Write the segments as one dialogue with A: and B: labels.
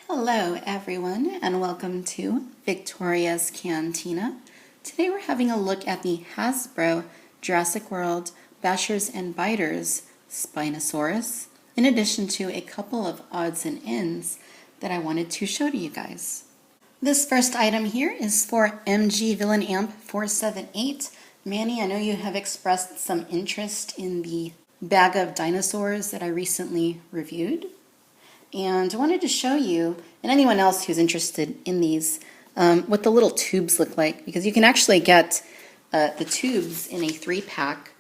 A: Hello everyone and welcome to Victoria's Cantina. Today we're having a look at the Hasbro Jurassic World Bashers and Biters Spinosaurus, in addition to a couple of odds and ends that I wanted to show to you guys. This first item here is for MG Villain Amp 478. Manny, I know you have expressed some interest in the bag of dinosaurs that I recently reviewed. And I wanted to show you, and anyone else who's interested in these, what the little tubes look like, because you can actually get the tubes in a 3-pack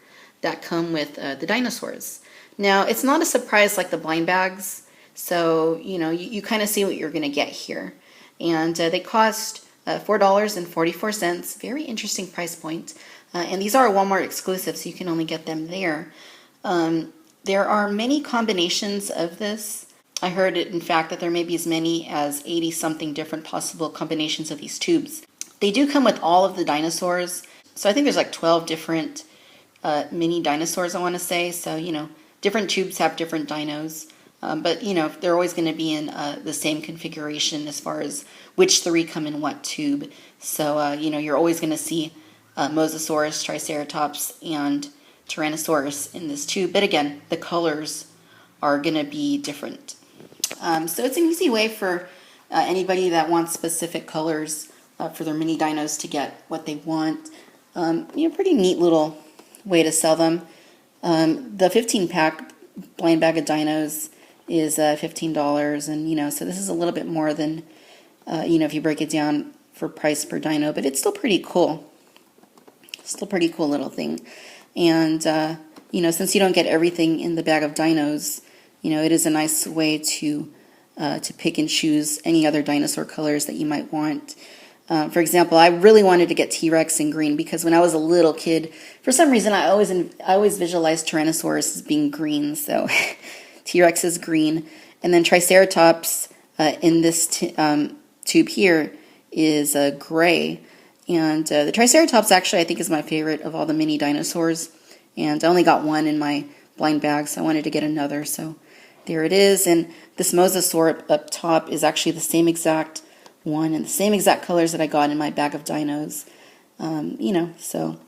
A: that come with the dinosaurs. Now, it's not a surprise like the blind bags, so you kind of see what you're going to get here. And they cost $4.44, very interesting price point. And these are Walmart exclusive, so you can only get them there. There are many combinations of this. I heard, in fact, that there may be as many as 80-something different possible combinations of these tubes. They do come with all of the dinosaurs, so I think there's like 12 different mini dinosaurs, I want to say. So, different tubes have different dinos, but, they're always going to be in the same configuration as far as which 3 come in what tube. So, you're always going to see Mosasaurus, Triceratops, and Tyrannosaurus in this tube. But again, the colors are going to be different. So it's an easy way for anybody that wants specific colors for their mini dinos to get what they want. Pretty neat little way to sell them. The 15-pack blind bag of dinos is $15, and so this is a little bit more than if you break it down for price per dino, but it's still pretty cool. Still pretty cool little thing. And since you don't get everything in the bag of dinos, it is a nice way to pick and choose any other dinosaur colors that you might want. For example, I really wanted to get T-Rex in green because when I was a little kid, for some reason I always visualized Tyrannosaurus as being green. So T-Rex is green, and then Triceratops in this tube here is gray. And the Triceratops actually I think is my favorite of all the mini dinosaurs, and I only got one in my blind bag, so I wanted to get another. So there it is, and this Mosasaur up top is actually the same exact one and the same exact colors that I got in my bag of dinos. So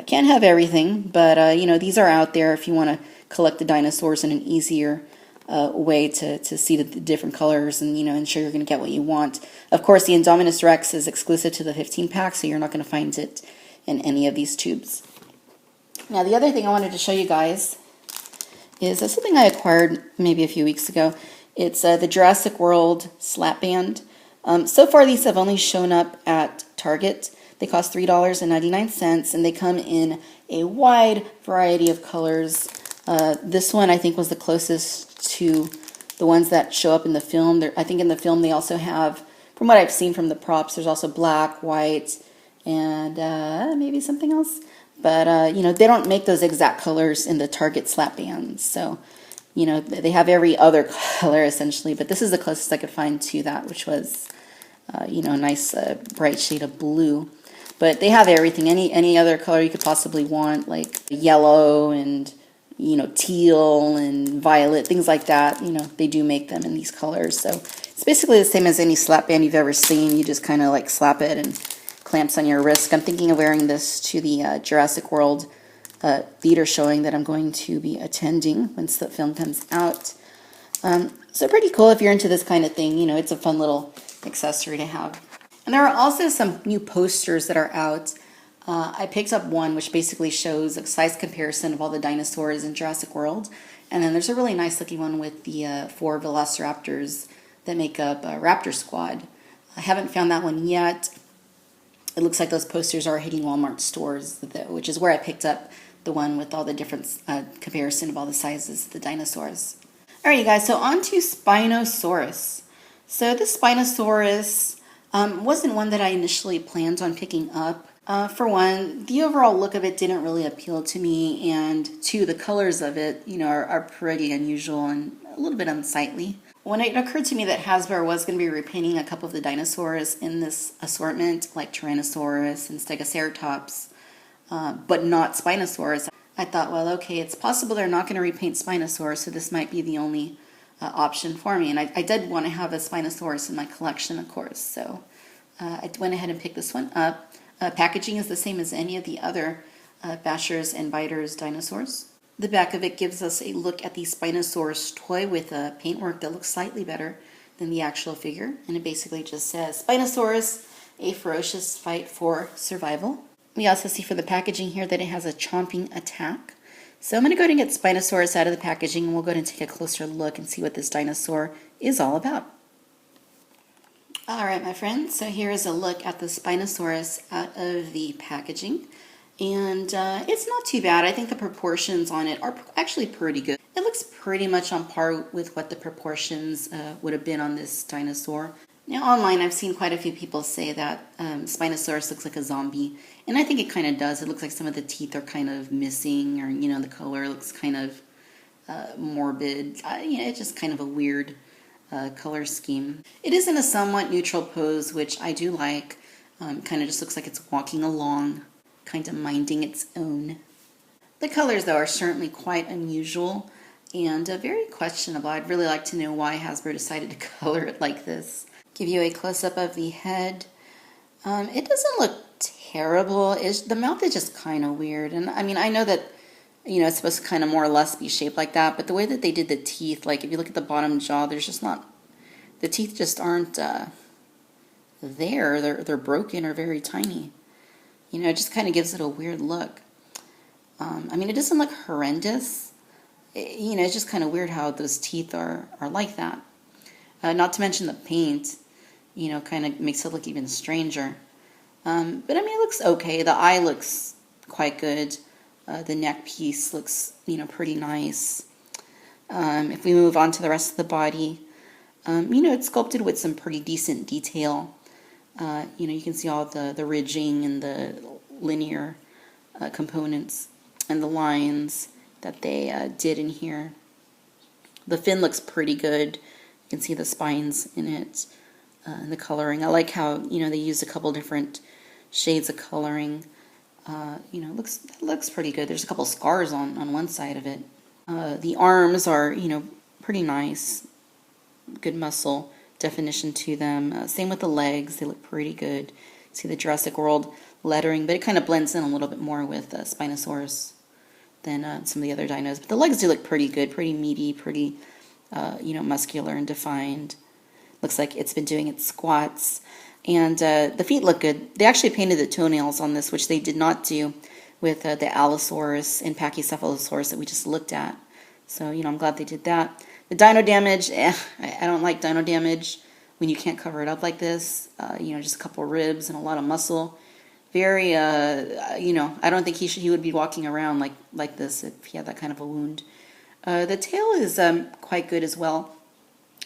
A: can't have everything, but these are out there if you want to collect the dinosaurs in an easier way to see the different colors and ensure you're going to get what you want. Of course, the Indominus Rex is exclusive to the 15-pack, so you're not going to find it in any of these tubes. Now, the other thing I wanted to show you guys is something I acquired maybe a few weeks ago. It's the Jurassic World Slap Band. So far, these have only shown up at Target. They cost $3.99, and they come in a wide variety of colors. This one, I think, was the closest to the ones that show up in the film. I think in the film they also have, from what I've seen from the props, there's also black, white, and maybe something else. But, they don't make those exact colors in the Target slap bands. So, they have every other color, essentially. But this is the closest I could find to that, which was, a nice bright shade of blue. But they have everything, any other color you could possibly want, like yellow and, teal and violet, things like that. They do make them in these colors. So it's basically the same as any slap band you've ever seen. You just kind of like slap it and clamps on your wrist. I'm thinking of wearing this to the Jurassic World theater showing that I'm going to be attending once the film comes out. So pretty cool if you're into this kind of thing. It's a fun little accessory to have. And there are also some new posters that are out. I picked up one which basically shows a size comparison of all the dinosaurs in Jurassic World. And then there's a really nice looking one with the 4 velociraptors that make up Raptor Squad. I haven't found that one yet. It looks like those posters are hitting Walmart stores, which is where I picked up the one with all the different comparison of all the sizes of the dinosaurs. All right, you guys, so on to Spinosaurus. So this Spinosaurus wasn't one that I initially planned on picking up. For one, the overall look of it didn't really appeal to me, and two, the colors of it, are pretty unusual and a little bit unsightly. When it occurred to me that Hasbro was going to be repainting a couple of the dinosaurs in this assortment, like Tyrannosaurus and Stegoceratops, but not Spinosaurus, I thought, well, okay, it's possible they're not going to repaint Spinosaurus, so this might be the only option for me. And I did want to have a Spinosaurus in my collection, of course, so I went ahead and picked this one up. Packaging is the same as any of the other Bashers and Biters dinosaurs. The back of it gives us a look at the Spinosaurus toy with a paintwork that looks slightly better than the actual figure. And it basically just says, Spinosaurus, a ferocious fight for survival. We also see for the packaging here that it has a chomping attack. So I'm going to go ahead and get Spinosaurus out of the packaging, and we'll go ahead and take a closer look and see what this dinosaur is all about. Alright, my friends, so here is a look at the Spinosaurus out of the packaging. And it's not too bad. I think the proportions on it are actually pretty good. It looks pretty much on par with what the proportions would have been on this dinosaur. Now online I've seen quite a few people say that Spinosaurus looks like a zombie. And I think it kind of does. It looks like some of the teeth are kind of missing, or the color looks kind of morbid. It's just kind of a weird color scheme. It is in a somewhat neutral pose, which I do like. Kind of just looks like it's walking along, kind of minding its own. The colors, though, are certainly quite unusual and very questionable. I'd really like to know why Hasbro decided to color it like this. Give you a close-up of the head. It doesn't look terrible. The mouth is just kind of weird. And I mean, I know that it's supposed to kind of more or less be shaped like that, but the way that they did the teeth, like if you look at the bottom jaw, there's just not, the teeth just aren't there. They're broken or very tiny. It just kind of gives it a weird look. I mean, it doesn't look horrendous. It's just kind of weird how those teeth are like that. Not to mention the paint, kind of makes it look even stranger. But I mean, it looks okay. The eye looks quite good. The neck piece looks, pretty nice. If we move on to the rest of the body, it's sculpted with some pretty decent detail. You can see all the ridging and the linear components and the lines that they did in here. The fin looks pretty good. You can see the spines in it and the coloring. I like how, they used a couple different shades of coloring. It looks pretty good. There's a couple scars on one side of it. The arms are, pretty nice. Good muscle definition to them. Same with the legs. They look pretty good. See the Jurassic World lettering, but it kind of blends in a little bit more with Spinosaurus than some of the other dinos. But the legs do look pretty good, pretty meaty, pretty, muscular and defined. Looks like it's been doing its squats. And the feet look good. They actually painted the toenails on this, which they did not do with the Allosaurus and Pachycephalosaurus that we just looked at. So, I'm glad they did that. The dino damage, I don't like dino damage when you can't cover it up like this. Just a couple ribs and a lot of muscle. Very, I don't think he would be walking around like this if he had that kind of a wound. The tail is quite good as well.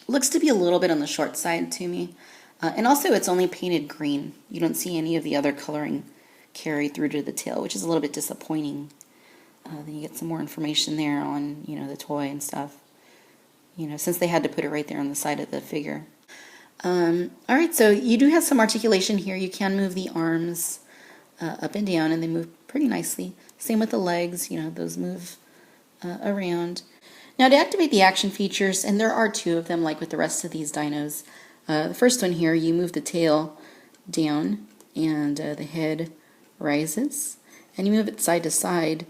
A: Looks to be a little bit on the short side to me. And also it's only painted green. You don't see any of the other coloring carried through to the tail, which is a little bit disappointing. Then you get some more information there on, the toy and stuff. Since they had to put it right there on the side of the figure. Alright, so you do have some articulation here. You can move the arms up and down, and they move pretty nicely. Same with the legs, those move around. Now to activate the action features, and there are two of them like with the rest of these dinos. The first one here, you move the tail down and the head rises, and you move it side to side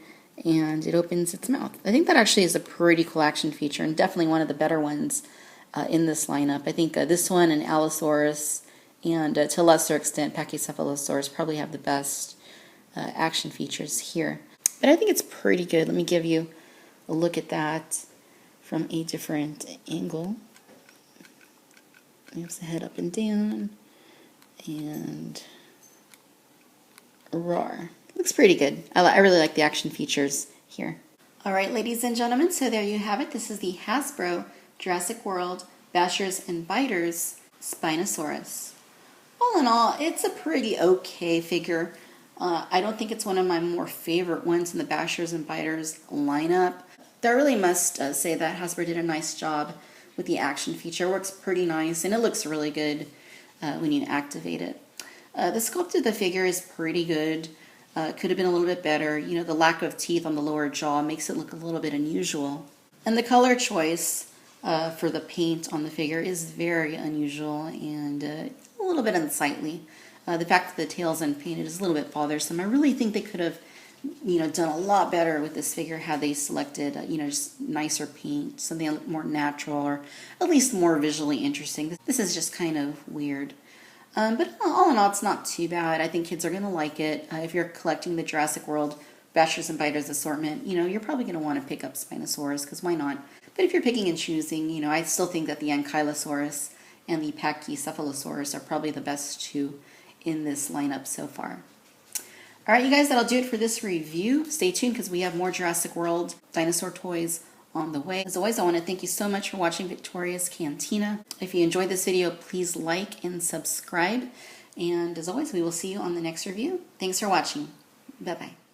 A: and it opens its mouth. I think that actually is a pretty cool action feature and definitely one of the better ones in this lineup. I think this one and Allosaurus and to a lesser extent Pachycephalosaurus probably have the best action features here. But I think it's pretty good. Let me give you a look at that from a different angle. Moves the head up and down, and roar. Looks pretty good. I really like the action features here. Alright, ladies and gentlemen, so there you have it. This is the Hasbro Jurassic World Bashers and Biters Spinosaurus. All in all, it's a pretty okay figure. I don't think it's one of my more favorite ones in the Bashers and Biters lineup. I really must say that Hasbro did a nice job with the action feature. It works pretty nice, and it looks really good when you activate it. The sculpt of the figure is pretty good. Could have been a little bit better. The lack of teeth on the lower jaw makes it look a little bit unusual. And the color choice for the paint on the figure is very unusual and a little bit unsightly. The fact that the tail's unpainted is a little bit bothersome. I really think they could have, done a lot better with this figure had they selected, just nicer paint, something more natural or at least more visually interesting. This is just kind of weird. But all in all, it's not too bad. I think kids are going to like it. If you're collecting the Jurassic World Bashers and Biters assortment, you're probably going to want to pick up Spinosaurus, because why not? But if you're picking and choosing, I still think that the Ankylosaurus and the Pachycephalosaurus are probably the best two in this lineup so far. All right, you guys, that'll do it for this review. Stay tuned because we have more Jurassic World dinosaur toys on the way. As always, I want to thank you so much for watching Victoria's Cantina. If you enjoyed this video, please like and subscribe. And as always, we will see you on the next review. Thanks for watching. Bye-bye.